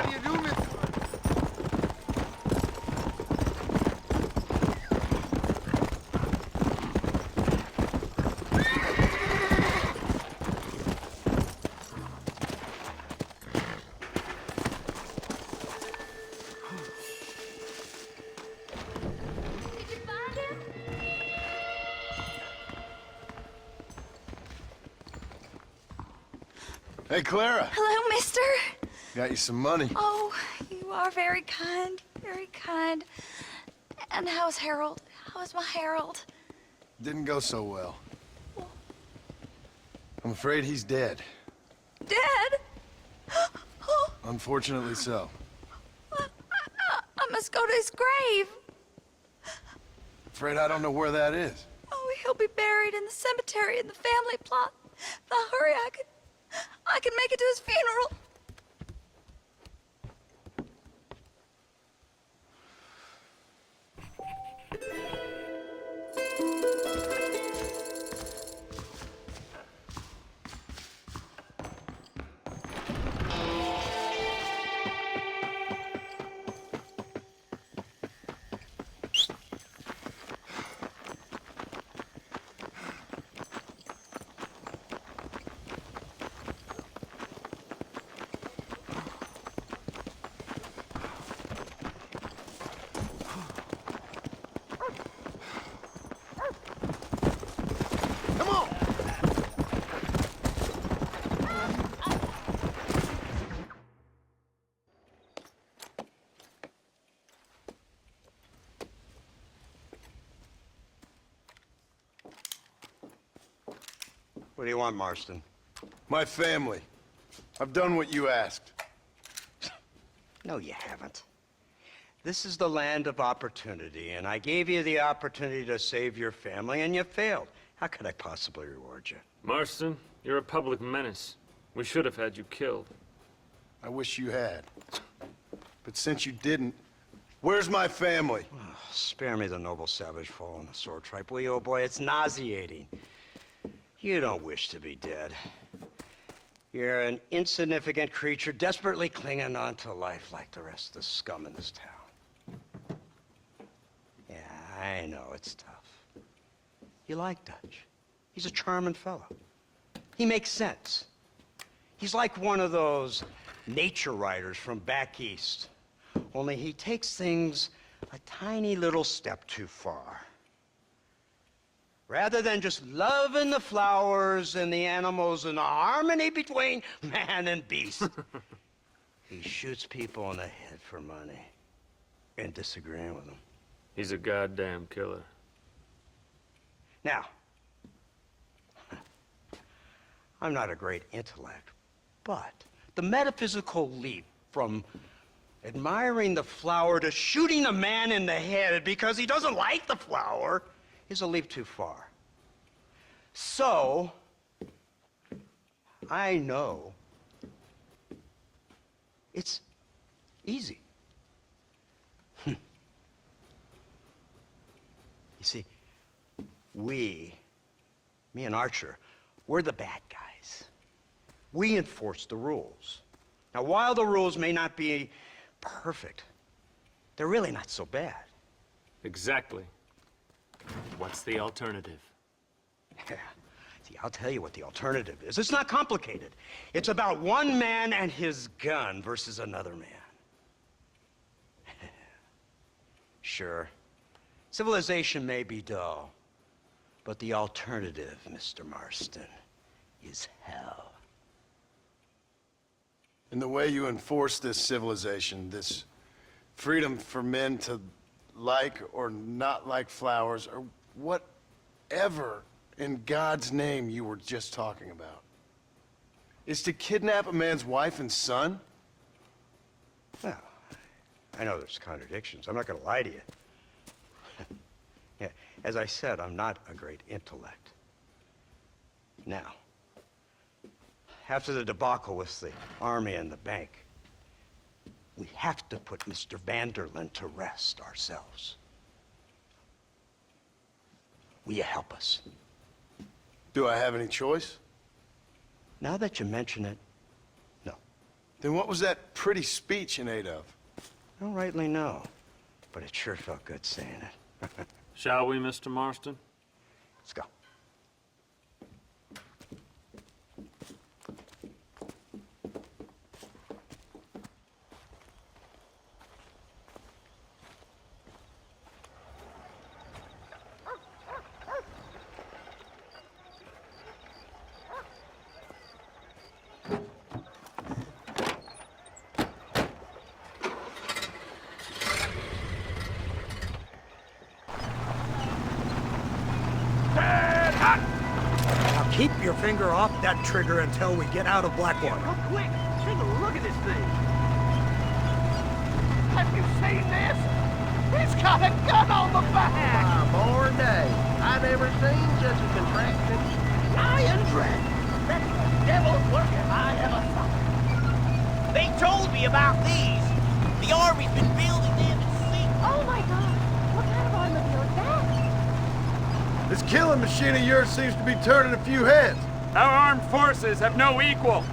How do you do, mister? Hey, Clara. Hello, mister. Got you some money. Oh, you are very kind, very kind. And how's Harold? How's my Harold? Didn't go so well. I'm afraid he's dead. Dead? Oh, Unfortunately so. I must go to his grave. Afraid I don't know where that is. Oh, he'll be buried in the cemetery in the family plot. If I hurry, I can make it to his funeral. Come on! What do you want, Marston? My family. I've done what you asked. No, you haven't. This is the land of opportunity, and I gave you the opportunity to save your family, and you failed. How could I possibly reward you? Marston, you're a public menace. We should have had you killed. I wish you had. But since you didn't, where's my family? Oh, spare me the noble savage fall on the sword tripe, will you, old boy? It's nauseating. You don't wish to be dead. You're an insignificant creature desperately clinging on to life like the rest of the scum in this town. Yeah, I know, it's tough. You like Dutch. He's a charming fellow. He makes sense. He's like one of those nature writers from back east. Only he takes things a tiny little step too far. Rather than just loving the flowers and the animals and the harmony between man and beast, he shoots people in the head for money and disagreeing with them. He's a goddamn killer. Now, I'm not a great intellect, but the metaphysical leap from admiring the flower to shooting a man in the head because he doesn't like the flower is a leap too far. So, I know it's easy. You see, me and Archer, we're the bad guys. We enforce the rules. Now, while the rules may not be perfect, they're really not so bad. Exactly. What's the alternative? Yeah. See, I'll tell you what the alternative is. It's not complicated. It's about one man and his gun versus another man. Sure, civilization may be dull, but the alternative, Mr. Marston, is hell. In the way you enforce this civilization, this freedom for men to like or not like flowers, or whatever in God's name you were just talking about, is to kidnap a man's wife and son? Well, I know there's contradictions. I'm not going to lie to you. Yeah, as I said, I'm not a great intellect. Now, after the debacle with the army and the bank, we have to put Mr. Vanderlyn to rest ourselves. Will you help us? Do I have any choice? Now that you mention it, no. Then what was that pretty speech in aid of? I don't rightly know, but it sure felt good saying it. Shall we, Mr. Marston? Let's go. Keep your finger off that trigger until we get out of Blackwater. Real quick, take a look at this thing. Have you seen this? He's got a gun on the back! Born day. I never seen such a contraption. Lion Dragon! That's the devil's work if I ever saw it. They told me about these. The Army's been building them at sea. Oh my god! What kind of automobile is that? This killing machine of yours seems to be turning a few heads. Our armed forces have no equal.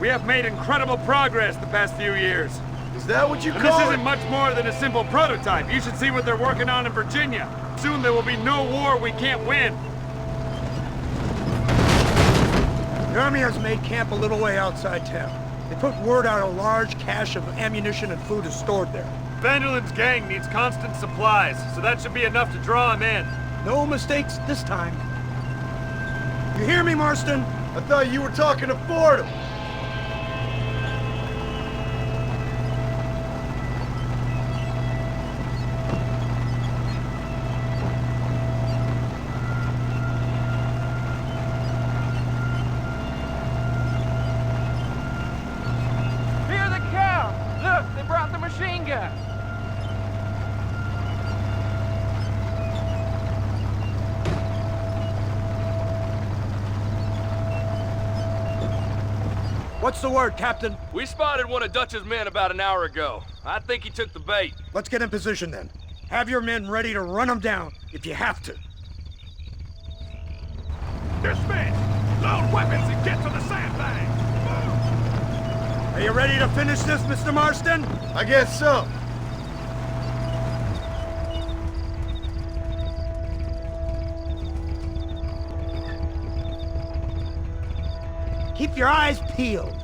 We have made incredible progress the past few years. Is that what you And call this it? isn't much more than a simple prototype. You should see what they're working on in Virginia. Soon there will be no war we can't win. The Army has made camp a little way outside town. They put word out a large cache of ammunition and food is stored there. Vanderland's gang needs constant supplies, so that should be enough to draw him in. No mistakes this time. You hear me, Marston? I thought you were talking to Fordham. Hear the cow! Look, they brought the machine gun! What's the word, Captain? We spotted one of Dutch's men about an hour ago. I think he took the bait. Let's get in position then. Have your men ready to run them down if you have to. Dismiss! Load weapons and get to the sandbag! Are you ready to finish this, Mr. Marston? I guess so. Keep your eyes peeled.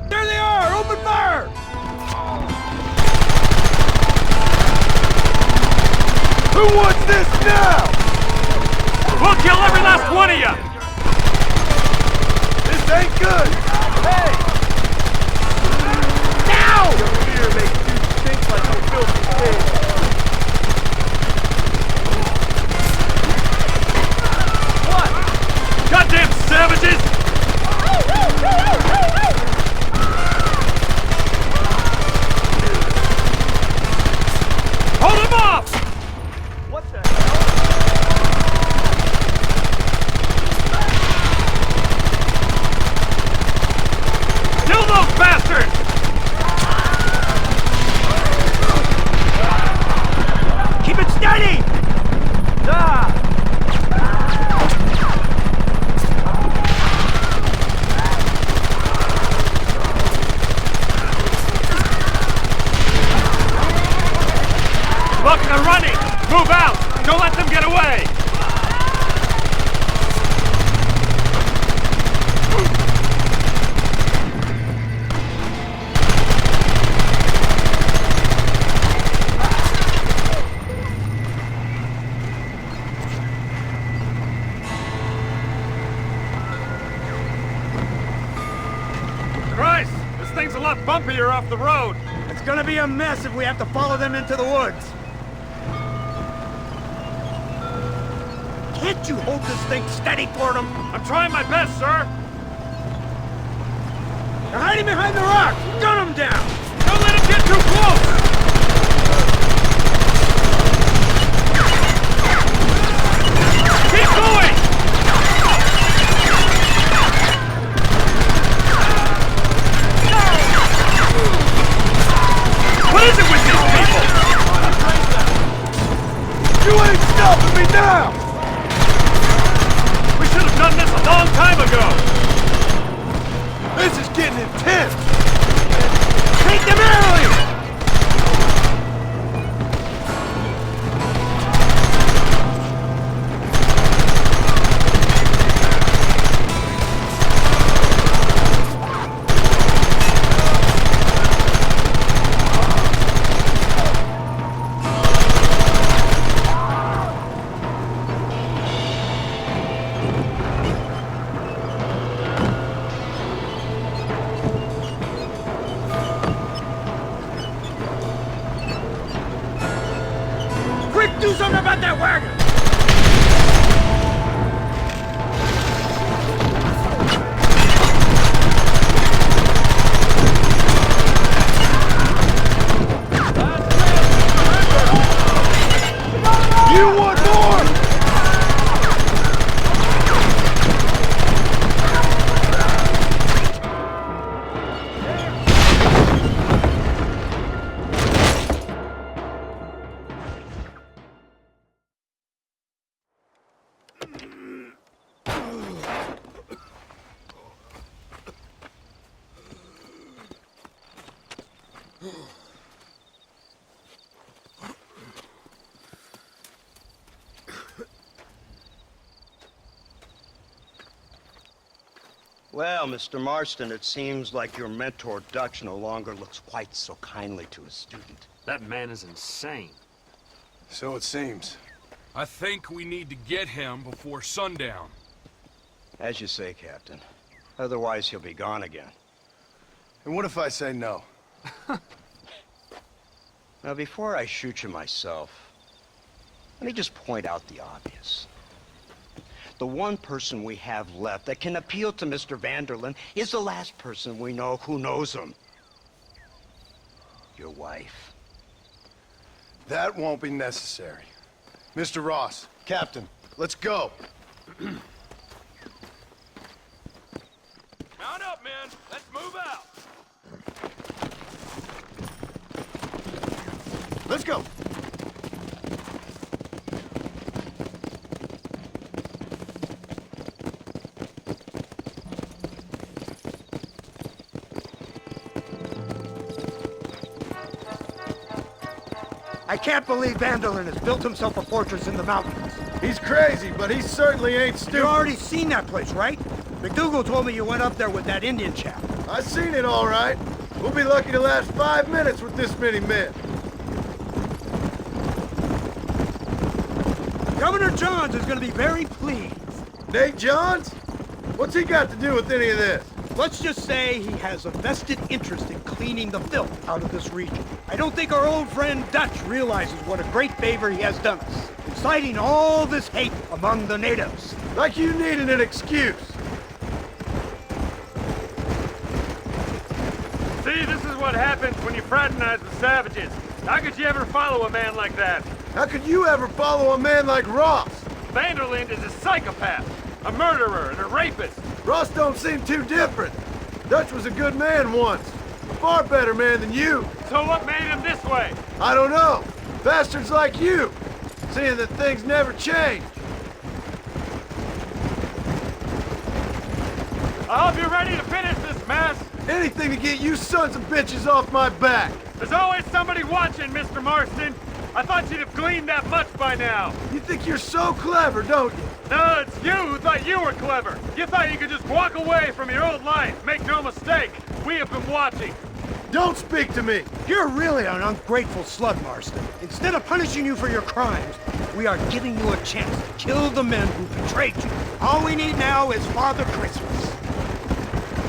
There they are! Open fire! Who wants this now? We'll kill every last one of you! This ain't good. Hey! Your beer makes you stink like a filthy pig. What? Goddamn savages! Hold them off! What the hell? Kill those bastards! Keep it steady! Look, they're running! Move out! Don't let them get away! Christ! This thing's a lot bumpier off the road! It's gonna be a mess if we have to follow them into the woods. Can't you hold this thing steady for them? I'm trying my best, sir! They're hiding behind the rock! Gun them down! Don't let him get too close! Keep going! What is it with these people? You ain't stopping me now! We should have done this a long time ago! This is getting intense! Take them early! Do something about that wagon! You want more? Well, Mr. Marston, it seems like your mentor Dutch no longer looks quite so kindly to his student. That man is insane. So it seems. I think we need to get him before sundown. As you say, Captain. Otherwise, he'll be gone again. And what if I say no? Now, before I shoot you myself, let me just point out the obvious. The one person we have left that can appeal to Mr. Vanderlyn is the last person we know who knows him. Your wife. That won't be necessary. Mr. Ross, Captain, let's go. Mount up, men. Let's move out. Let's go. I can't believe Vanderlyn has built himself a fortress in the mountains. He's crazy, but he certainly ain't You've stupid. already seen that place, right? McDougal told me you went up there with that Indian chap. I seen it all right. We'll be lucky to last 5 minutes with this many men. Governor Johns is going to be very pleased. Nate Johns? What's he got to do with any of this? Let's just say he has a vested interest in cleaning the filth out of this region. I don't think our old friend Dutch realizes what a great favor he has done us, inciting all this hate among the natives. Like you needed an excuse. See, this is what happens when you fraternize with savages. How could you ever follow a man like that? How could you ever follow a man like Ross? Vanderlyn is a psychopath, a murderer, and a rapist. Ross don't seem too different. Dutch was a good man once. A far better man than you. So what made him this way? I don't know. Bastards like you. Seeing that things never change. I hope you're ready to finish this mess. Anything to get you sons of bitches off my back. There's always somebody watching, Mr. Marston. I thought you'd have gleaned that much by now. You think you're so clever, don't you? No, it's you who thought you were clever. You thought you could just walk away from your old life. Make no mistake, we have been watching. Don't speak to me. You're really an ungrateful slug, Marston. Instead of punishing you for your crimes, we are giving you a chance to kill the men who betrayed you. All we need now is Father Christmas.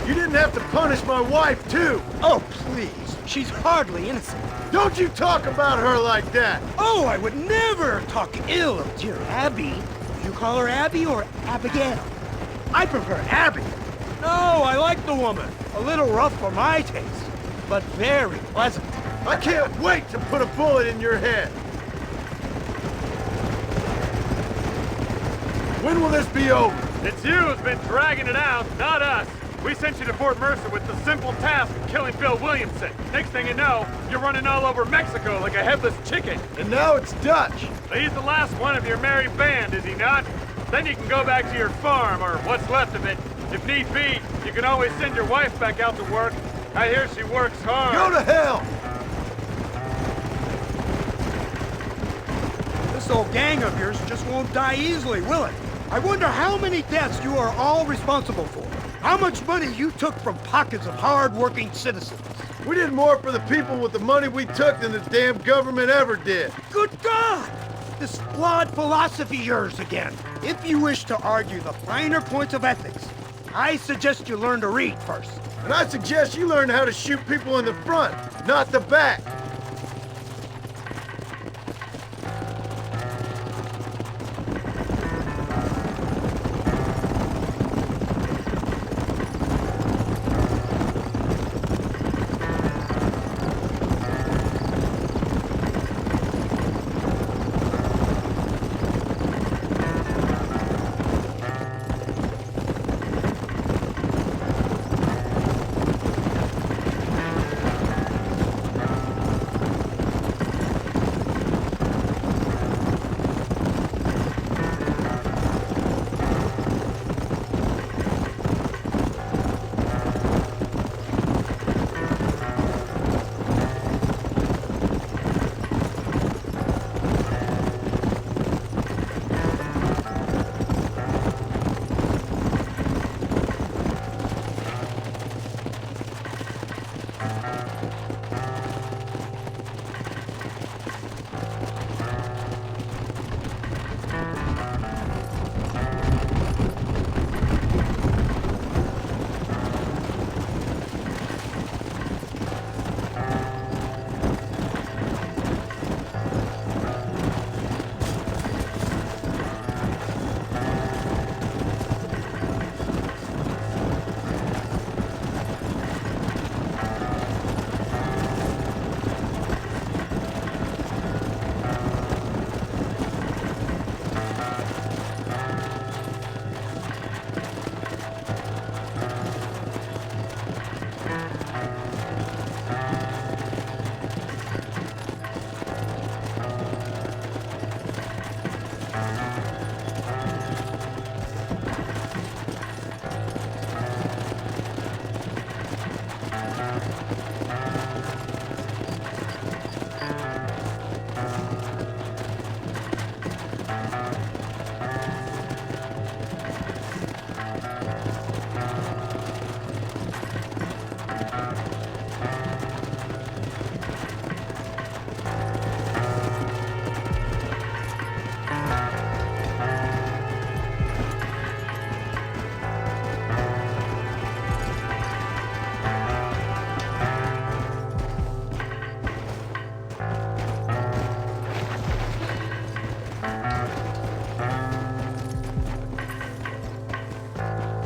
You didn't have to punish my wife, too. Oh, please. She's hardly innocent. Don't you talk about her like that. Oh, I would never talk ill of dear Abby. You call her Abby or Abigail? I prefer Abby. No, I like the woman. A little rough for my taste, but very pleasant. I can't wait to put a bullet in your head. When will this be over? It's you who's been dragging it out, not us. We sent you to Fort Mercer with the simple task of killing Bill Williamson. Next thing you know, you're running all over Mexico like a headless chicken. And now it's Dutch. He's the last one of your merry band, is he not? Then you can go back to your farm, or what's left of it. If need be, you can always send your wife back out to work. I hear she works hard. Go to hell! This old gang of yours just won't die easily, will it? I wonder how many deaths you are all responsible for. How much money you took from pockets of hard-working citizens. We did more for the people with the money we took than the damn government ever did. Good God! This flawed philosophy of yours again. If you wish to argue the finer points of ethics, I suggest you learn to read first. And I suggest you learn how to shoot people in the front, not the back.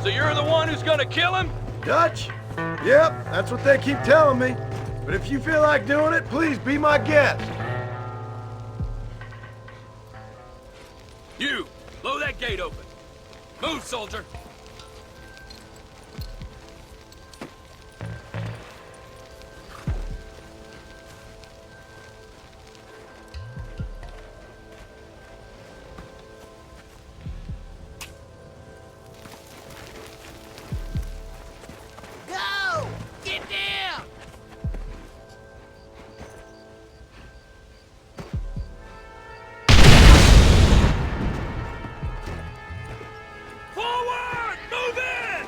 So you're the one who's gonna kill him? Dutch? Yep, that's what they keep telling me. But if you feel like doing it, please be my guest. You, blow that gate open. Move, soldier. Go! Get down! Forward! Move in!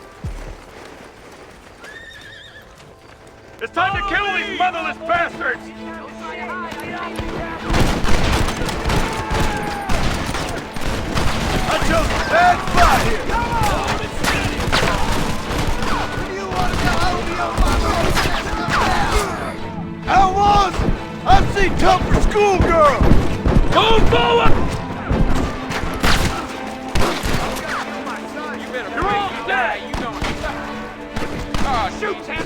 It's time to kill these motherless bastards! I chose a bad spot here. Outlaws! I've seen tougher schoolgirls! Move forward! You're all dead! Shoot, Tammy!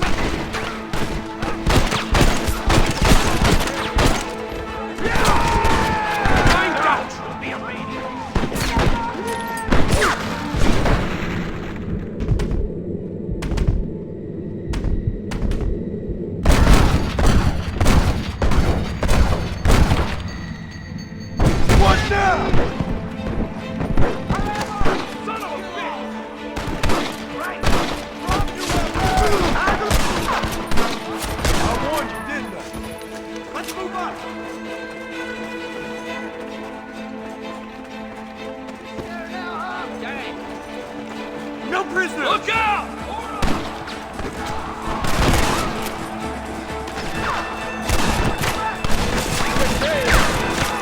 prisoners! Look out!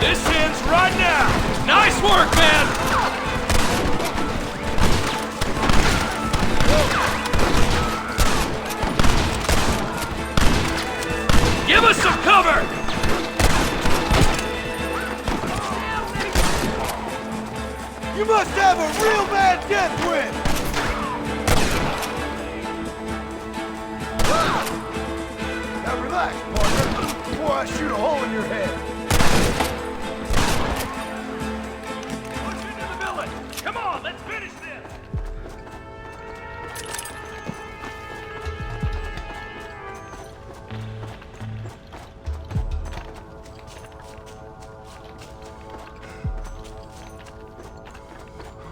This ends right now! Nice work, man! Give us some cover! You must have a real bad death wind! Now relax, partner, before I shoot a hole in your head. Push into the village! Come on, let's finish this!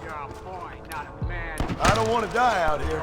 You're a boy, not a man. I don't want to die out here.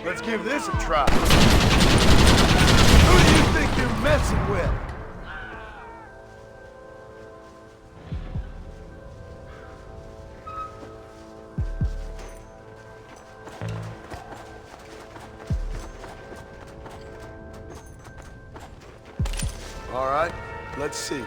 Let's give this a try. Who do you think you're messing with? All right, let's see.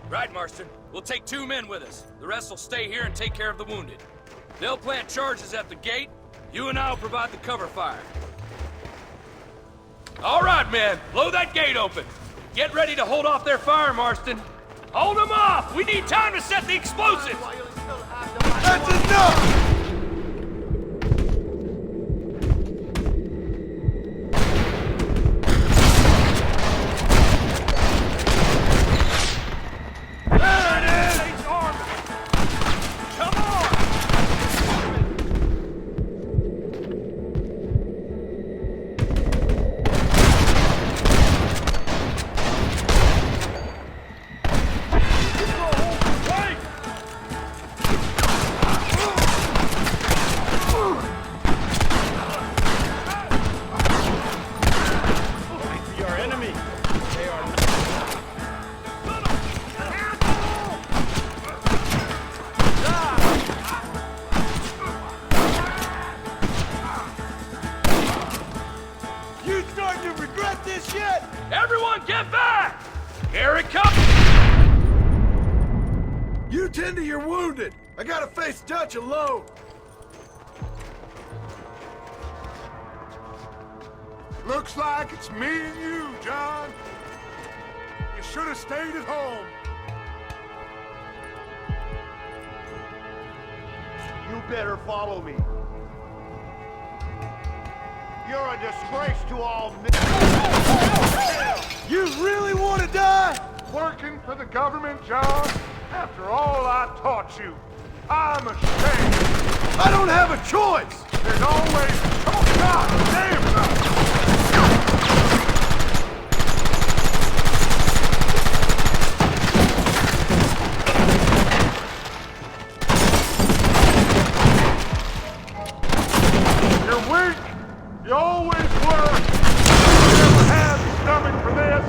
Right, Marston. We'll take 2 men with us. The rest will stay here and take care of the wounded. They'll plant charges at the gate. You and I'll provide the cover fire. All right, men. Blow that gate open. Get ready to hold off their fire, Marston. Hold them off! We need time to set the explosives! That's enough! Here it comes! You tend to your wounded. I gotta face Dutch alone. Looks like it's me and you, John. You should have stayed at home. You better follow me. You're a disgrace to all men. You really want to die? Working for the government, John? After all I taught you, I'm ashamed. I don't have a choice. There's always... Oh, God damn it! You're weak. You always were. You never had the stomach for this.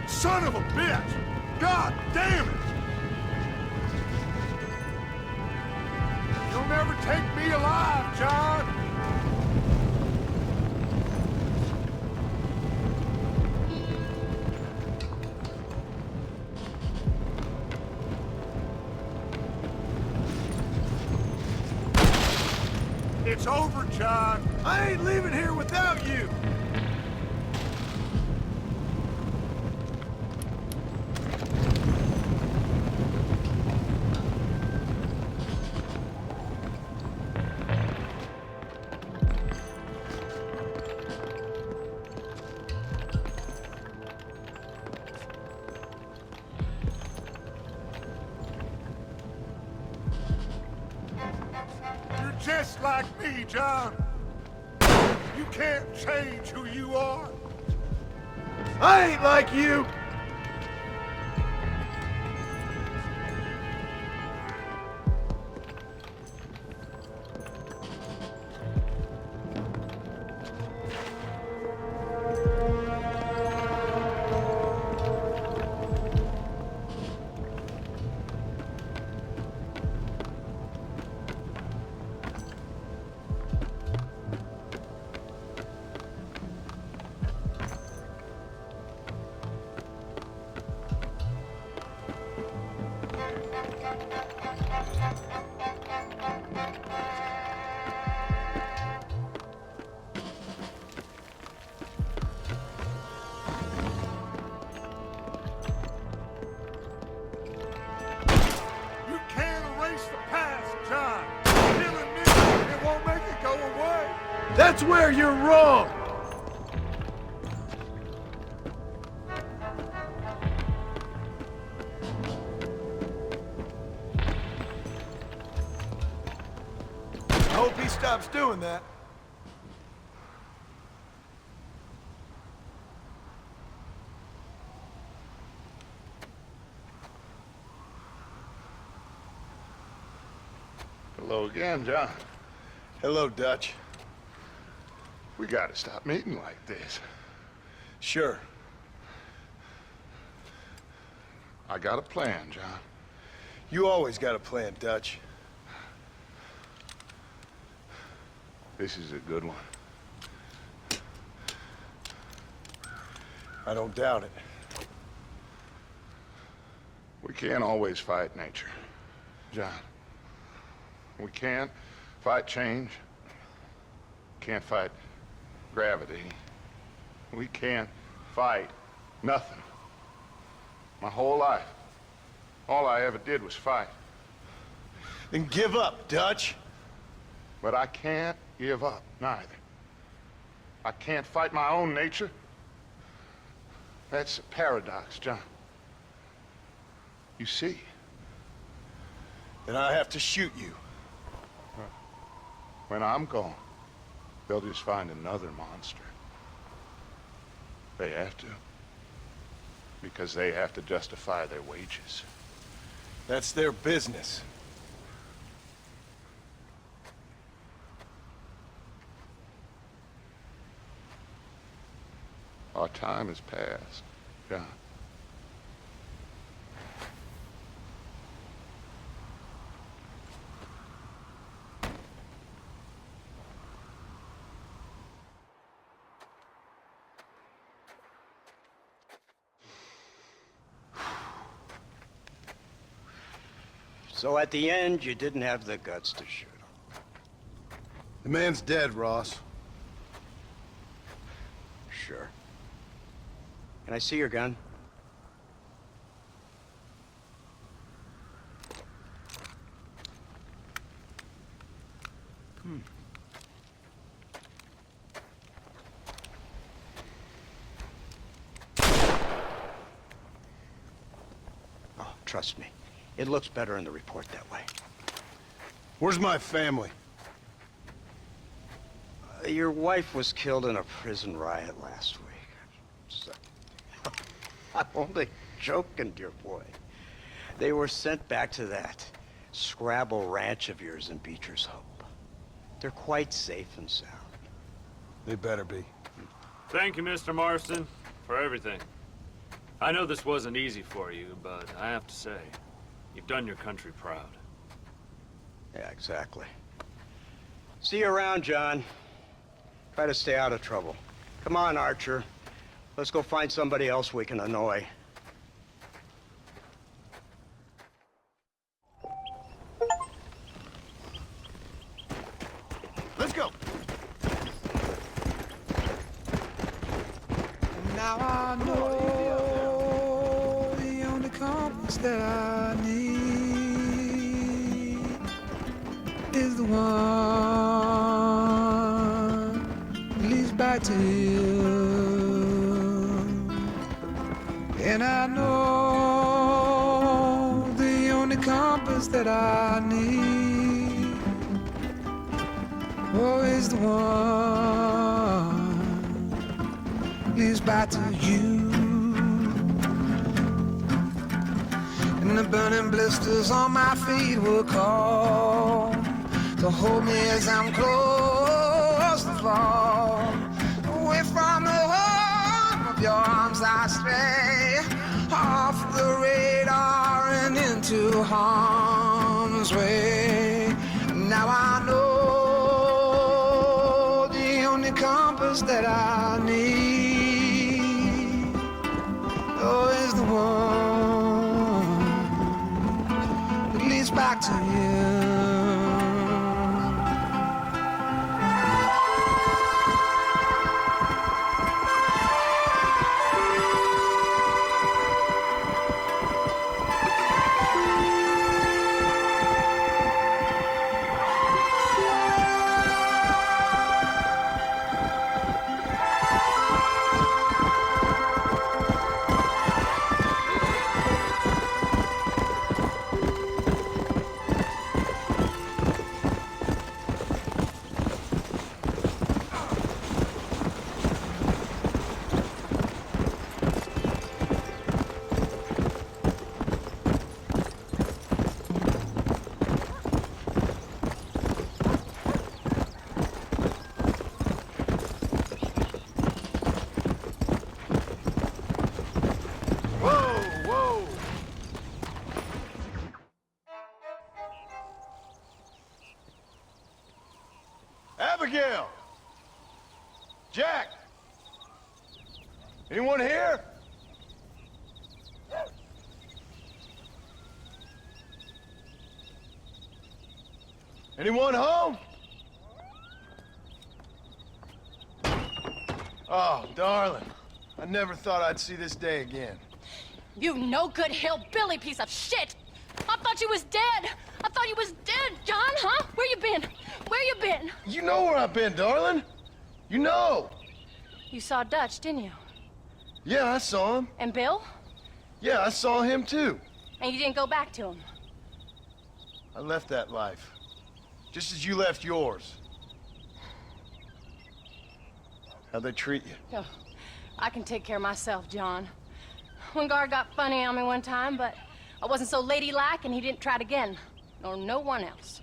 Son of a bitch! God damn it! You'll never take me alive, John! It's over, John. I ain't leaving here without you. Just like me, John. You can't change who you are. I ain't like you. That's where you're wrong! I hope he stops doing that. Hello again, John. Hello, Dutch. We gotta stop meeting like this. Sure. I got a plan, John. You always got a plan, Dutch. This is a good one. I don't doubt it. We can't always fight nature, John. We can't fight change. Can't fight gravity. We can't fight nothing. My whole life, all I ever did was fight. Then give up, Dutch. But I can't give up, neither. I can't fight my own nature. That's a paradox, John. You see? Then I have to shoot you. When I'm gone, they'll just find another monster. They have to. Because they have to justify their wages. That's their business. Our time has passed, John. So at the end, you didn't have the guts to shoot him. The man's dead, Ross. Sure. Can I see your gun? Oh, trust me. It looks better in the report that way. Where's my family? Your wife was killed in a prison riot last week. So, I'm only joking, dear boy. They were sent back to that Scrabble ranch of yours in Beecher's Hope. They're quite safe and sound. They better be. Thank you, Mr. Marston, for everything. I know this wasn't easy for you, but I have to say, you've done your country proud. Yeah, exactly. See you around, John. Try to stay out of trouble. Come on, Archer. Let's go find somebody else we can annoy. Let's go. Now I know the only compass that I need is the one that leads back to you. And I know the only compass that I need, oh, is the one leads back to you. And the burning blisters on my feet will call to hold me as I'm close to fall. Away from the home of your arms I stray, off the radar and into harm's way. Now I know the only compass that I need, oh, is the one that leads back to you. Abigail! Jack! Anyone here? Anyone home? Oh, darling. I never thought I'd see this day again. You no good hillbilly piece of shit! I thought you was dead! I thought you was dead, John, huh? Where you been? Where you been? You know where I've been, darling. You know. You saw Dutch, didn't you? Yeah, I saw him. And Bill? Yeah, I saw him too. And you didn't go back to him? I left that life. Just as you left yours. How'd they treat you? Oh, I can take care of myself, John. One guard got funny on me one time, but I wasn't so ladylike and he didn't try it again. Nor no one else.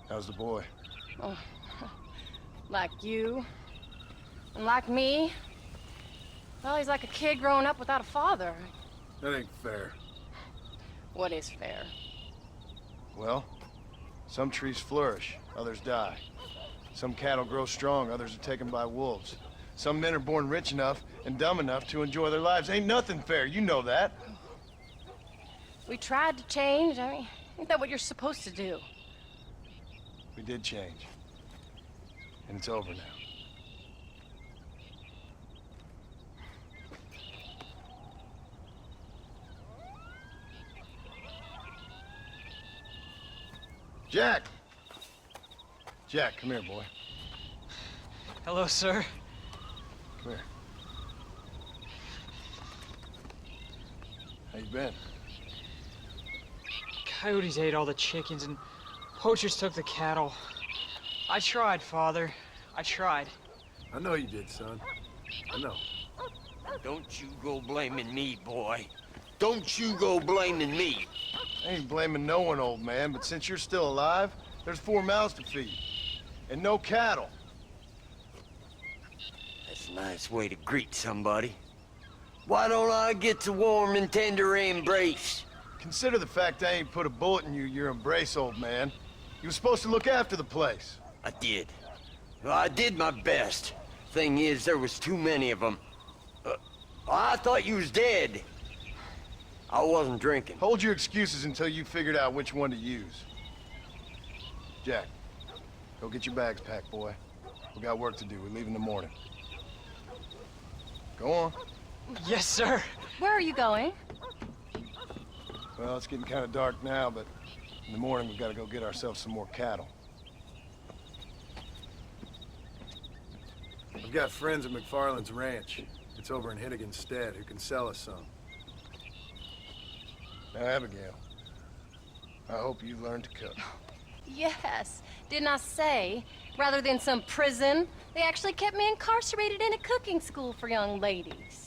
How's the boy? Oh, like you. And like me. Well, he's like a kid growing up without a father. That ain't fair. What is fair? Well, some trees flourish, others die. Some cattle grow strong, others are taken by wolves. Some men are born rich enough and dumb enough to enjoy their lives. Ain't nothing fair, you know that. We tried to change. I mean, ain't that what you're supposed to do? We did change. And it's over now. Jack! Jack, come here, boy. Hello, sir. Come here. How you been? Coyotes ate all the chickens and poachers took the cattle. I tried, Father. I tried. I know you did, son. I know. Don't you go blaming me, boy. Don't you go blaming me. I ain't blaming no one, old man, but since you're still alive, there's 4 mouths to feed. And no cattle. That's a nice way to greet somebody. Why don't I get a warm and tender embrace? Consider the fact I ain't put a bullet in your embrace, old man. You were supposed to look after the place. I did. Well, I did my best. Thing is, there was too many of them. I thought you was dead. I wasn't drinking. Hold your excuses until you figured out which one to use. Jack, go get your bags packed, boy. We got work to do. We leave in the morning. Go on. Yes, sir. Where are you going? Well, it's getting kind of dark now, but in the morning we've got to go get ourselves some more cattle. I've got friends at McFarland's ranch. It's over in Hennigan's Stead who can sell us some. Now, Abigail, I hope you learned to cook. Yes. Didn't I say, rather than some prison, they actually kept me incarcerated in a cooking school for young ladies.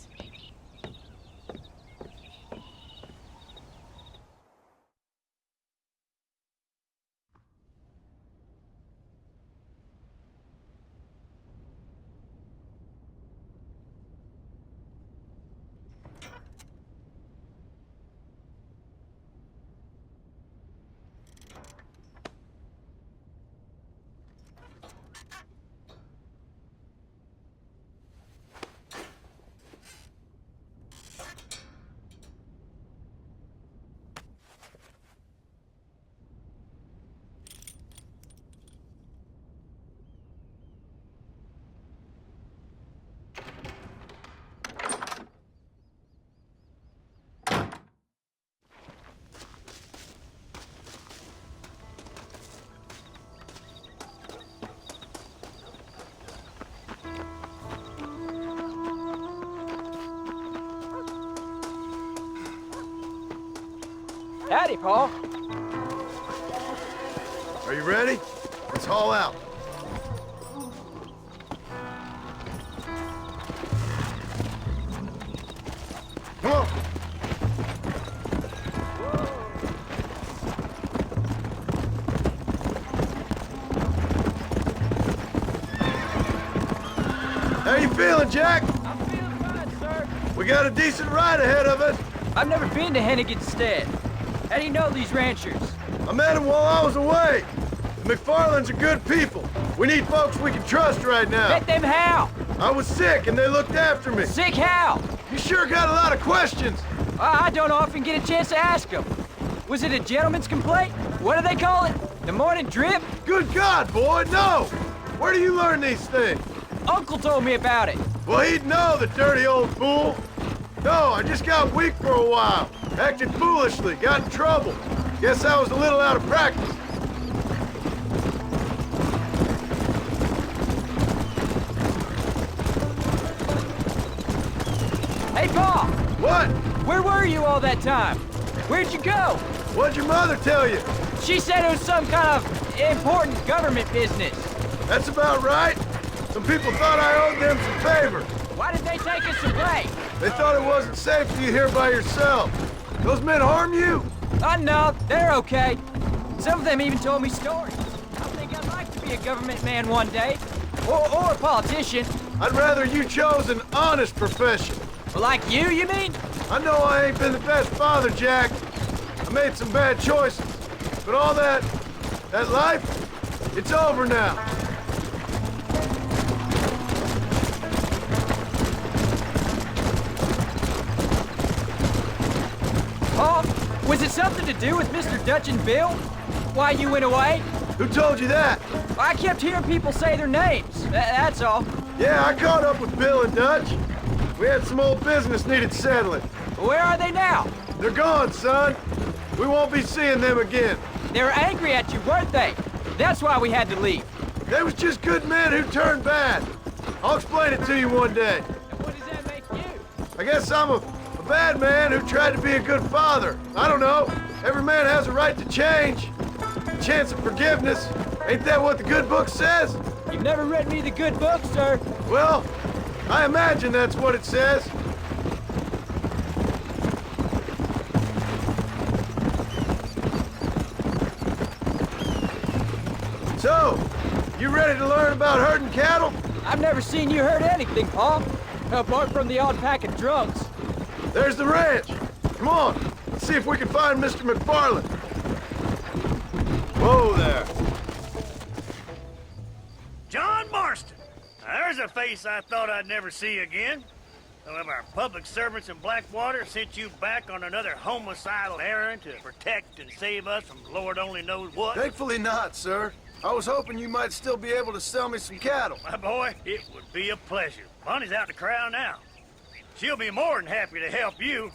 Howdy, Paul. Are you ready? Let's haul out. Come on. How you feeling, Jack? I'm feeling fine, sir. We got a decent ride ahead of us. I've never been to Hennigan's Stead. How do you know these ranchers? I met them while I was away. The McFarlands are good people. We need folks we can trust right now. Met them how? I was sick and they looked after me. Sick how? You sure got a lot of questions. I don't often get a chance to ask them. Was it a gentleman's complaint? What do they call it? The morning drip? Good God, boy, no! Where do you learn these things? Uncle told me about it. Well, he'd know, the dirty old fool. No, I just got weak for a while. Acted foolishly, got in trouble. Guess I was a little out of practice. Hey, Paul! What? Where were you all that time? Where'd you go? What'd your mother tell you? She said it was some kind of important government business. That's about right. Some people thought I owed them some favor. Why did they take us away? They thought it wasn't safe for you here by yourself. Those men harm you? No, they're okay. Some of them even told me stories. I think I'd like to be a government man one day. Or a politician. I'd rather you chose an honest profession. Like you mean? I know I ain't been the best father, Jack. I made some bad choices. But all that life, it's over now. Paul, Was it something to do with Mr. Dutch and Bill? Why you went away? Who told you that? I kept hearing people say their names. That's all. Yeah, I caught up with Bill and Dutch. We had some old business needed settling. Where are they now? They're gone, son. We won't be seeing them again. They were angry at you, weren't they? That's why we had to leave. They was just good men who turned bad. I'll explain it to you one day. And what does that make you? I guess I'm a bad man who tried to be a good father. I don't know. Every man has a right to change. A chance of forgiveness. Ain't that what the good book says? You've never read me the good book, sir. Well, I imagine that's what it says. So, you ready to learn about herding cattle? I've never seen you hurt anything, Pa. Apart from the odd pack of drugs. There's the ranch. Come on, let's see if we can find Mr. McFarland. Whoa there. John Marston. Now, there's a face I thought I'd never see again. Some of our public servants in Blackwater sent you back on another homicidal errand to protect and save us from Lord only knows what. Thankfully not, sir. I was hoping you might still be able to sell me some cattle. My boy, it would be a pleasure. Bonnie's out to corral now. She'll be more than happy to help you.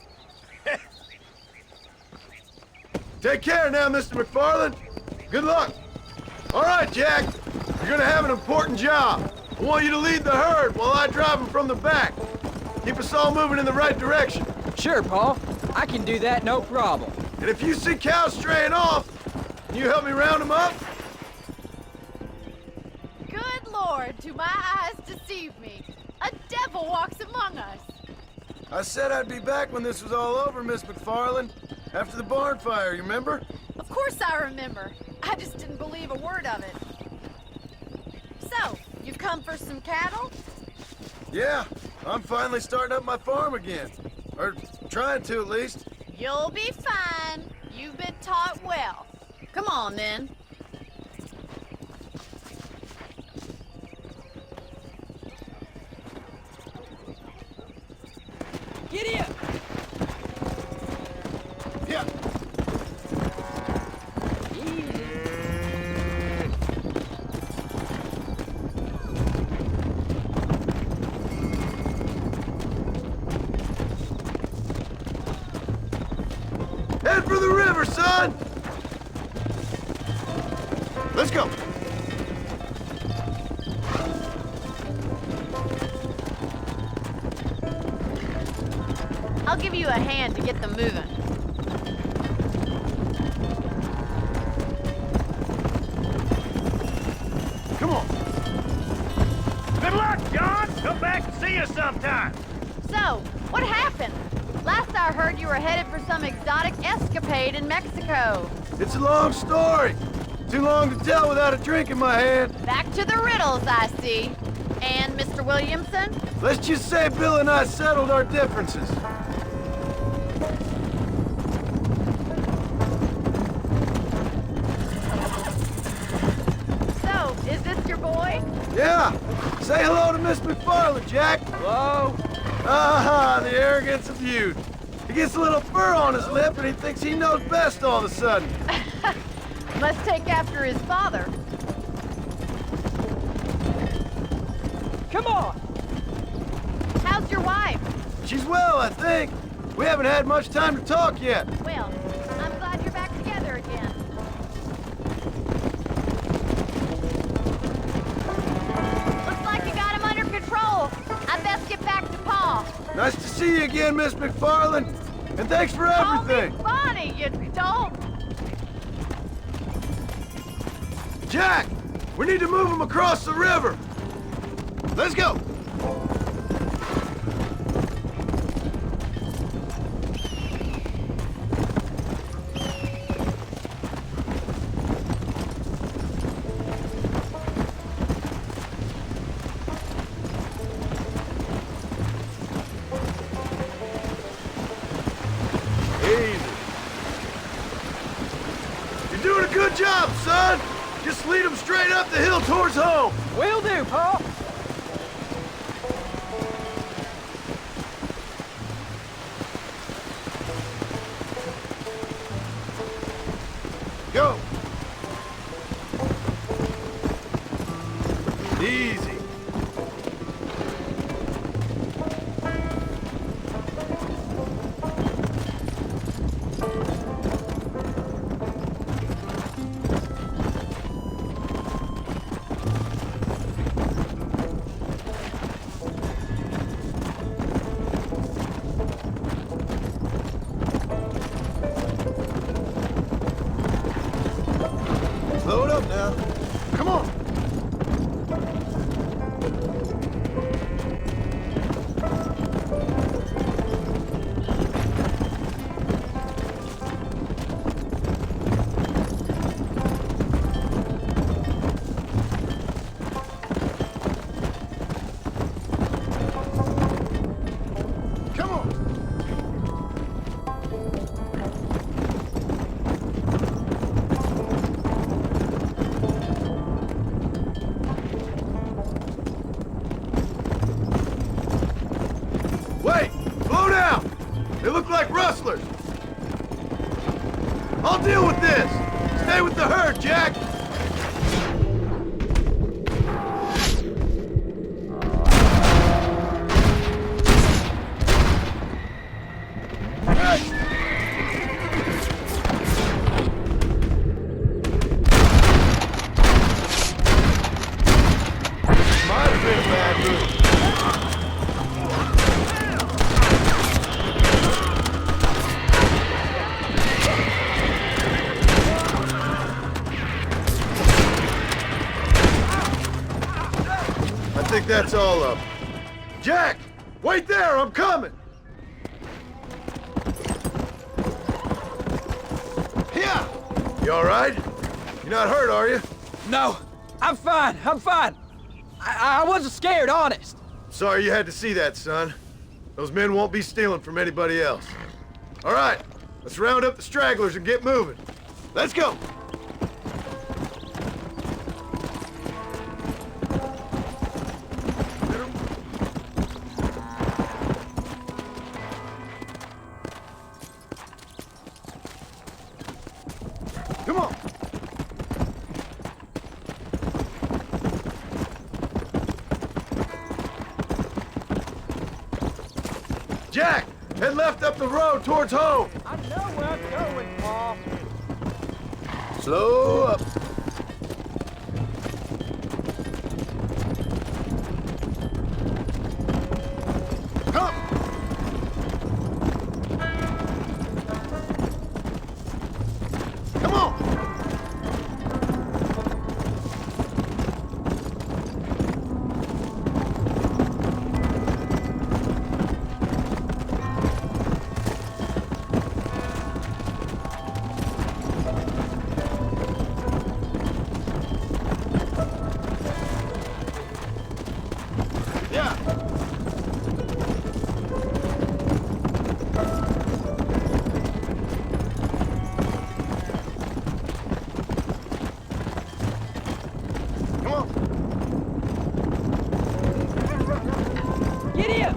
Take care now, Mr. McFarland. Good luck. All right, Jack. You're gonna have an important job. I want you to lead the herd while I drive them from the back. Keep us all moving in the right direction. Sure, Pa. I can do that, no problem. And if you see cows straying off, can you help me round them up? Good Lord, do my eyes deceive me? A devil walks among us. I said I'd be back when this was all over, Miss McFarland. After the barn fire, you remember? Of course I remember. I just didn't believe a word of it. So, you've come for some cattle? Yeah, I'm finally starting up my farm again. Or trying to, at least. You'll be fine. You've been taught well. Come on, then. Giddy up! Yeah. Head for the river, son! Let's go. I'll give you a hand to get them moving. Come on. Good luck, John. Come back and see us sometime. So, what happened? Last I heard you were headed for some exotic escapade in Mexico. It's a long story. Too long to tell without a drink in my hand. Back to the riddles, I see. And Mr. Williamson? Let's just say Bill and I settled our differences. So, is this your boy? Yeah. Say hello to Miss McFarland, Jack. Hello? Ah, the arrogance of youth. He gets a little fur on his lip and he thinks he knows best all of a sudden. Must take after his father. Come on! How's your wife? She's well, I think. We haven't had much time to talk yet. Well, I'm glad you're back together again. Looks like you got him under control. I best get back to Pa. Nice to see you again, Miss McFarland. And thanks for everything. Call me Bonnie, you don't. Jack, we need to move him across the river. Let's go. You're doing a good job, son. Just lead them straight up the hill towards home. Will do, Pa. Go! Easy. Slow it up now. Come on. Come on. Wait! Slow down! They look like rustlers! I'll deal with this! Stay with the herd, Jack! Might have been a bad move. I think that's all of them. Jack! Wait there! I'm coming! Yeah! You alright? You're not hurt, are you? No, I'm fine. I'm fine. I wasn't scared, honest. Sorry you had to see that, son. Those men won't be stealing from anybody else. Alright, let's round up the stragglers and get moving. Let's go! Come on! Jack! Head left up the road towards home! I know where I'm going, Paul. Slow up. Come! Come on! Yeah. Come on. Get him!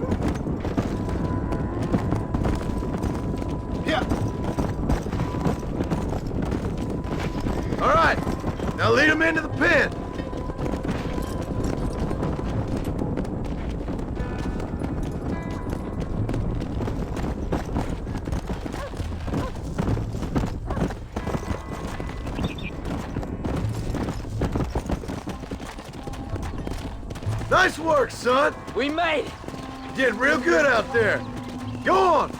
Yeah. All right. Now lead them into the pen. Nice work, son. We made it. You did real good out there. Go on.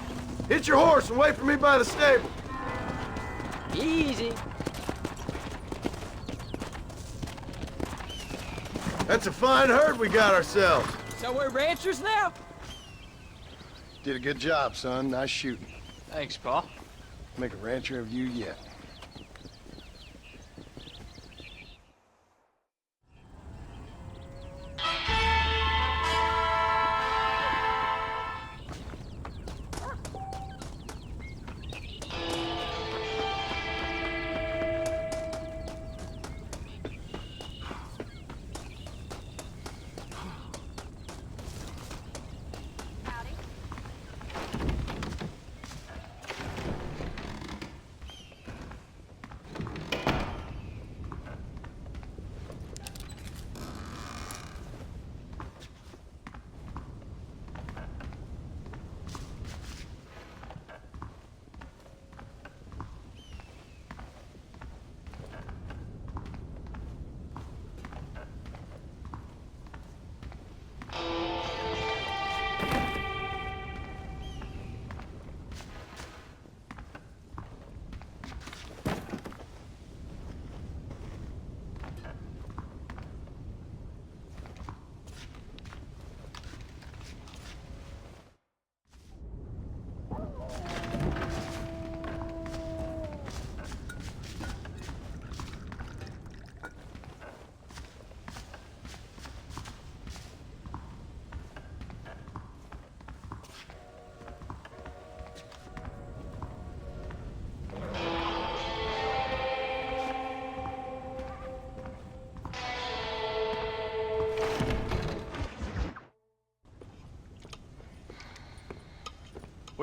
Hit your horse and wait for me by the stable. Easy. That's a fine herd we got ourselves. So we're ranchers now? Did a good job, son. Nice shooting. Thanks, Paul. Make a rancher of you yet.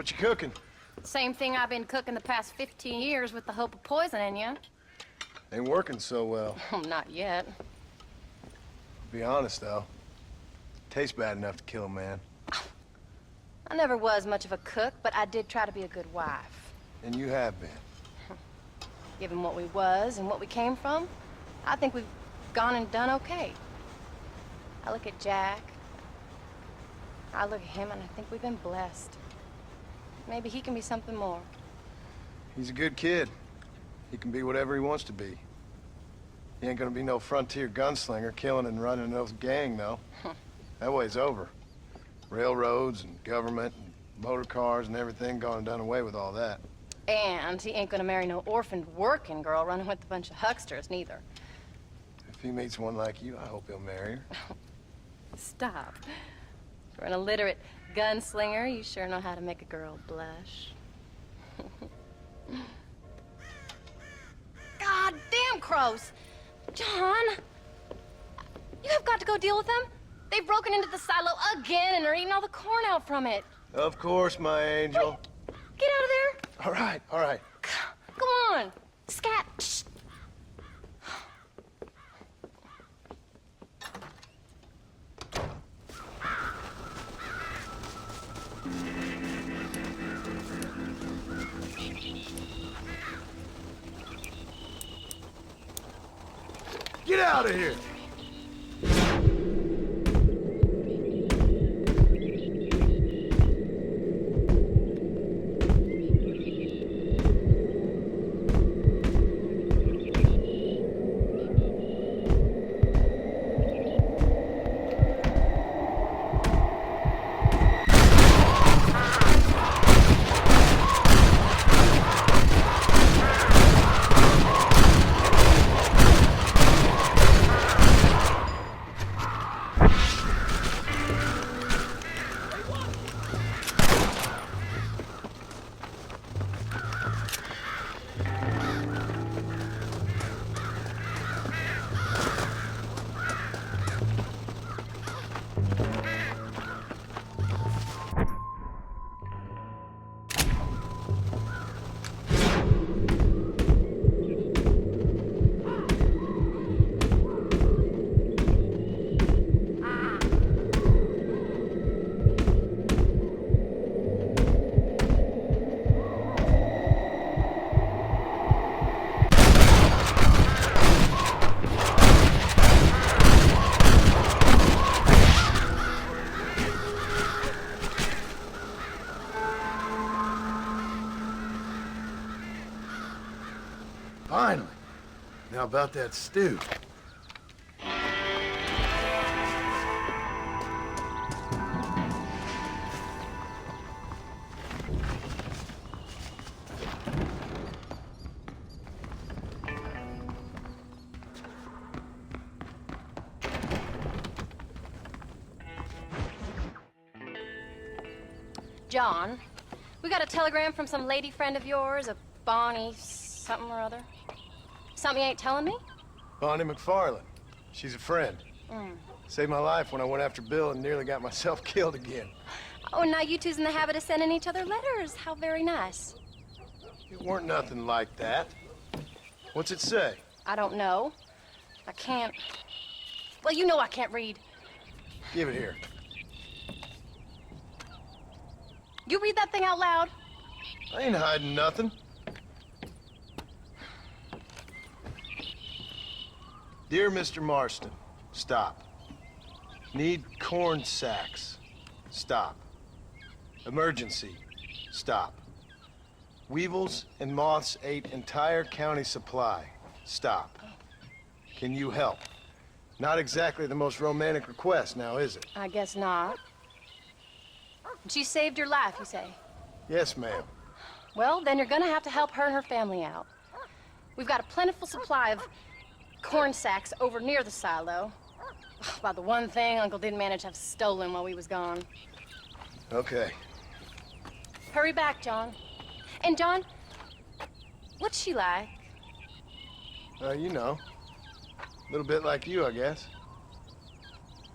What you cooking? Same thing I've been cooking the past 15 years with the hope of poisoning you. Ain't working so well. Not yet. Be honest, though. Tastes bad enough to kill a man. I never was much of a cook, but I did try to be a good wife. And you have been. Given what we was and what we came from, I think we've gone and done okay. I look at Jack. I look at him and I think we've been blessed. Maybe he can be something more. He's a good kid. He can be whatever he wants to be. He ain't gonna be no frontier gunslinger killing and running no gang, though. That way's over. Railroads and government and motor cars and everything gone and done away with all that. And he ain't gonna marry no orphaned working girl running with a bunch of hucksters, neither. If he meets one like you, I hope he'll marry her. Stop. For an illiterate gunslinger, you sure know how to make a girl blush. God damn crows! John! You have got to go deal with them. They've broken into the silo again and are eating all the corn out from it. Of course, my angel. Wait, get out of there. All right, all right. Go on. Scat. Shh. Get out of here! Finally. Now about that stew. John, we got a telegram from some lady friend of yours, a Bonnie something or other. Something you ain't telling me? Bonnie McFarland. She's a friend. Saved my life when I went after Bill and nearly got myself killed again. Oh, and now you two's in the habit of sending each other letters. How very nice. It weren't nothing like that. What's it say? I don't know. I can't... Well, you know I can't read. Give it here. You read that thing out loud. I ain't hiding nothing. Dear Mr. Marston, stop. Need corn sacks. Stop. Emergency. Stop. Weevils and moths ate entire county supply. Stop. Can you help? Not exactly the most romantic request now, is it? I guess not. She saved your life, you say? Yes, ma'am. Well, then you're gonna have to help her and her family out. We've got a plentiful supply of corn sacks over near the silo. About the one thing Uncle didn't manage to have stolen while we was gone. Okay. Hurry back, John. And John, what's she like? You know. A little bit like you, I guess.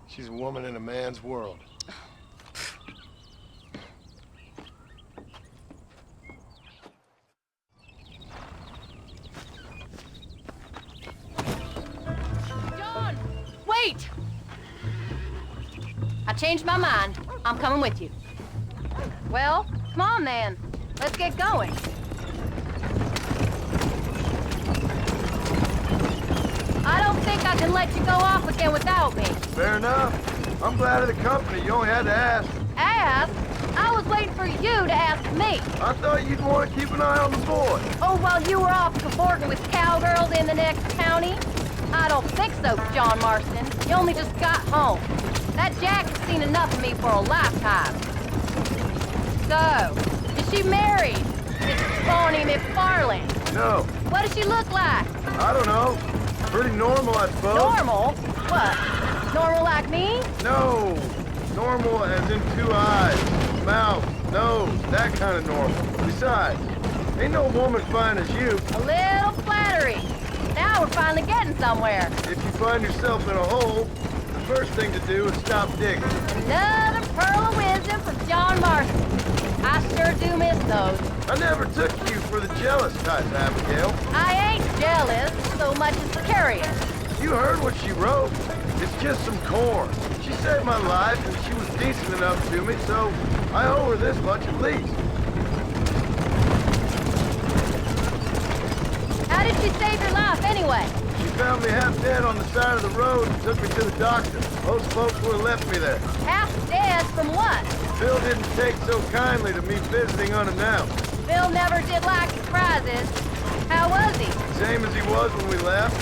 She's a woman in a man's world. changed my mind. I'm coming with you. Well, come on then. Let's get going. I don't think I can let you go off again without me. Fair enough. I'm glad of the company. You only had to ask. Ask? I was waiting for you to ask me. I thought you'd want to keep an eye on the boy. Oh, while you were off cavorting with cowgirls in the next county? I don't think so, John Marston. You only just got home. That Jack has seen enough of me for a lifetime. So, is she married? Mrs. Bonnie McFarland? No. What does she look like? I don't know. Pretty normal, I suppose. Normal? What? Normal like me? No. Normal as in 2 eyes, mouth, nose, that kind of normal. Besides, ain't no woman fine as you. A little flattery. Now we're finally getting somewhere. If you find yourself in a hole, the first thing to do is stop digging. Another pearl of wisdom from John Marston. I sure do miss those. I never took you for the jealous type, Abigail. I ain't jealous so much as curious. You heard what she wrote. It's just some corn. She saved my life, and she was decent enough to me, so I owe her this much at least. How did she save your life, anyway? She found me half dead on the side of the road and took me to the doctor. Most folks would have left me there. Half dead from what? Bill didn't take so kindly to me visiting unannounced. Bill never did like surprises. How was he? Same as he was when we left.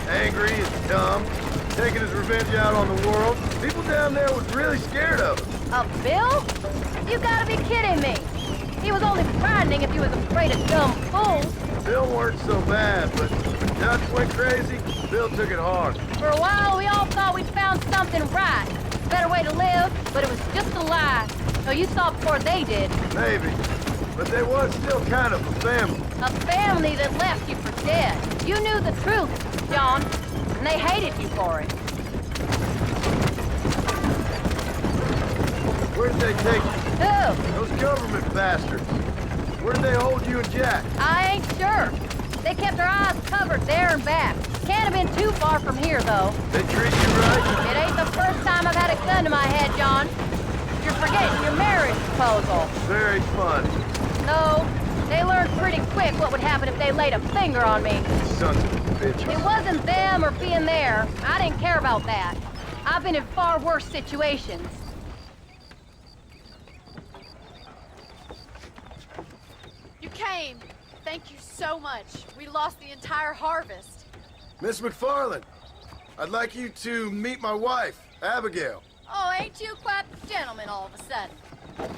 Angry and dumb. Taking his revenge out on the world. People down there was really scared of him. Of Bill? You gotta be kidding me. He was only frightening if he was afraid of dumb fools. Bill weren't so bad, but when Dutch went crazy, Bill took it hard. For a while, we all thought we'd found something right. A better way to live, but it was just a lie. So you saw before they did. Maybe. But they was still kind of a family. A family that left you for dead. You knew the truth, John, and they hated you for it. Where did they take you? Who? Those government bastards. Where did they hold you and Jack? I ain't sure. They kept their eyes covered there and back. Can't have been too far from here, though. They treat you right? It ain't the first time I've had a gun to my head, John. You're forgetting your marriage proposal. Very funny. No, they learned pretty quick what would happen if they laid a finger on me. Sons of bitches. It wasn't them or being there. I didn't care about that. I've been in far worse situations. You came. Thank you so much. We lost the entire harvest. Miss McFarland, I'd like you to meet my wife, Abigail. Oh, ain't you quite the gentleman all of a sudden?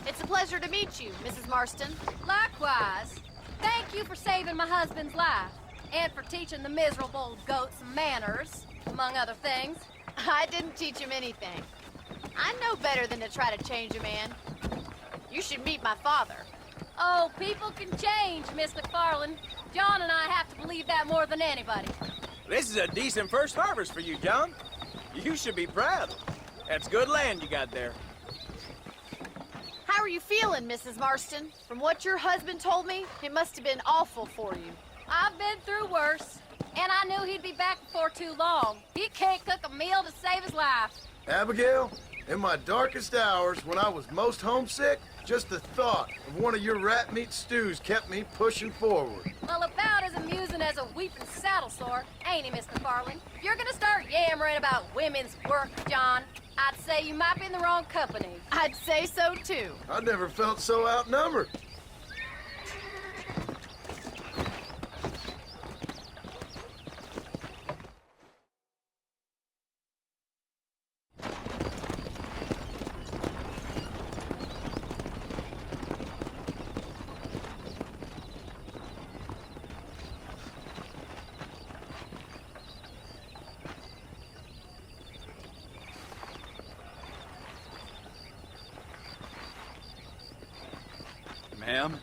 It's a pleasure to meet you, Mrs. Marston. Likewise. Thank you for saving my husband's life. And for teaching the miserable goats manners, among other things. I didn't teach him anything. I know better than to try to change a man. You should meet my father. Oh, people can change, Miss McFarland. John and I have to believe that more than anybody. This is a decent first harvest for you, John. You should be proud. That's good land you got there. How are you feeling, Mrs. Marston? From what your husband told me, it must have been awful for you. I've been through worse, and I knew he'd be back before too long. He can't cook a meal to save his life. Abigail, in my darkest hours, when I was most homesick, just the thought of one of your rat meat stews kept me pushing forward. Well, about as amusing as a weeping saddle sore, ain't he, Miss McFarland? If you're gonna start yammering about women's work, John, I'd say you might be in the wrong company. I'd say so, too. I never felt so outnumbered. Ma'am?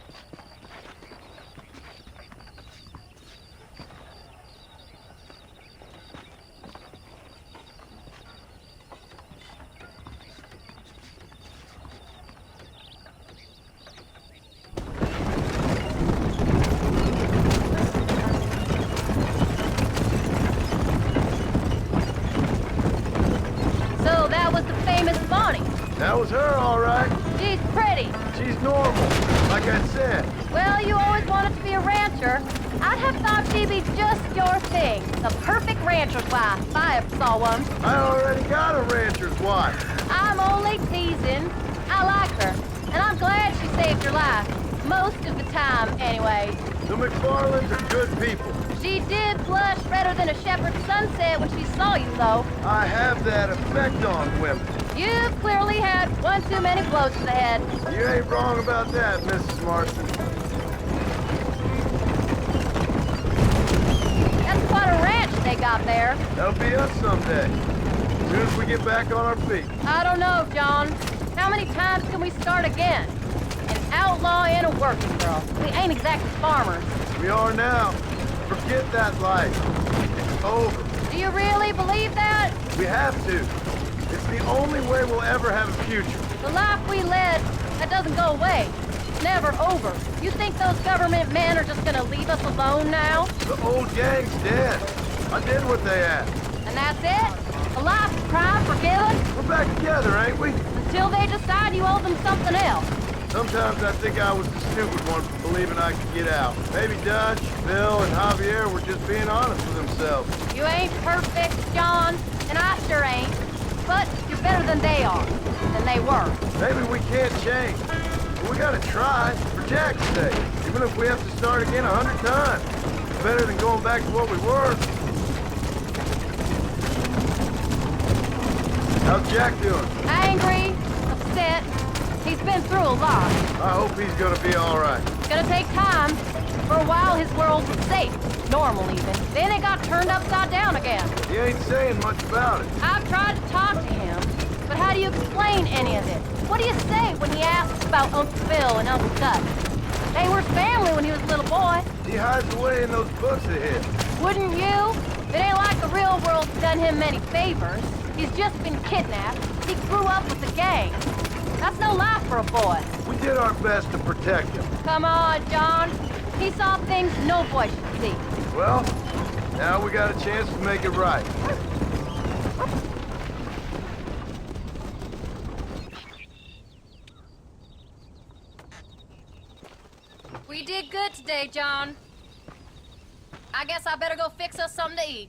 So that was the famous Bonnie. That was her, all right. She's pretty. She's normal, like I said. Well, you always wanted to be a rancher. I'd have thought she'd be just your thing. The perfect rancher's wife, if I ever saw one. I already got a rancher's wife. I'm only teasing. I like her, and I'm glad she saved your life. Most of the time, anyway. The McFarlands are good people. She did blush redder than a shepherd's sunset when she saw you, though. I have that effect on women. You've clearly had one too many blows to the head. You ain't wrong about that, Mrs. Marston. That's quite a ranch they got there. That'll be us someday. As soon as we get back on our feet. I don't know, John. How many times can we start again? An outlaw and a working girl. We ain't exactly farmers. We are now. Forget that life. It's over. Do you really believe that? We have to. It's the only way we'll ever have a future. The life we led, that doesn't go away. It's never over. You think those government men are just gonna leave us alone now? The old gang's dead. I did what they asked. And that's it? A life of crime forgiven? We're back together, ain't we? Until they decide you owe them something else. Sometimes I think I was the stupid one for believing I could get out. Maybe Dutch, Bill, and Javier were just being honest with themselves. You ain't perfect, John, and I sure ain't. But you're better than they are, than they were. Maybe we can't change. But we gotta try, for Jack's sake. Even if we have to start again 100 times. It's better than going back to what we were. How's Jack doing? Angry, upset. He's been through a lot. I hope he's gonna be all right. It's gonna take time. For a while, his world was safe. Normal, even. Then it got turned upside down again. He ain't saying much about it. I've tried to talk to him, but how do you explain any of it? What do you say when he asks about Uncle Phil and Uncle Dutch? They were family when he was a little boy. He hides away in those books of his. Wouldn't you? It ain't like the real world's done him many favors. He's just been kidnapped. He grew up with the gang. That's no life for a boy. We did our best to protect him. Come on, John. He saw things no boy should see. Well, now we got a chance to make it right. We did good today, John. I guess I better go fix us something to eat.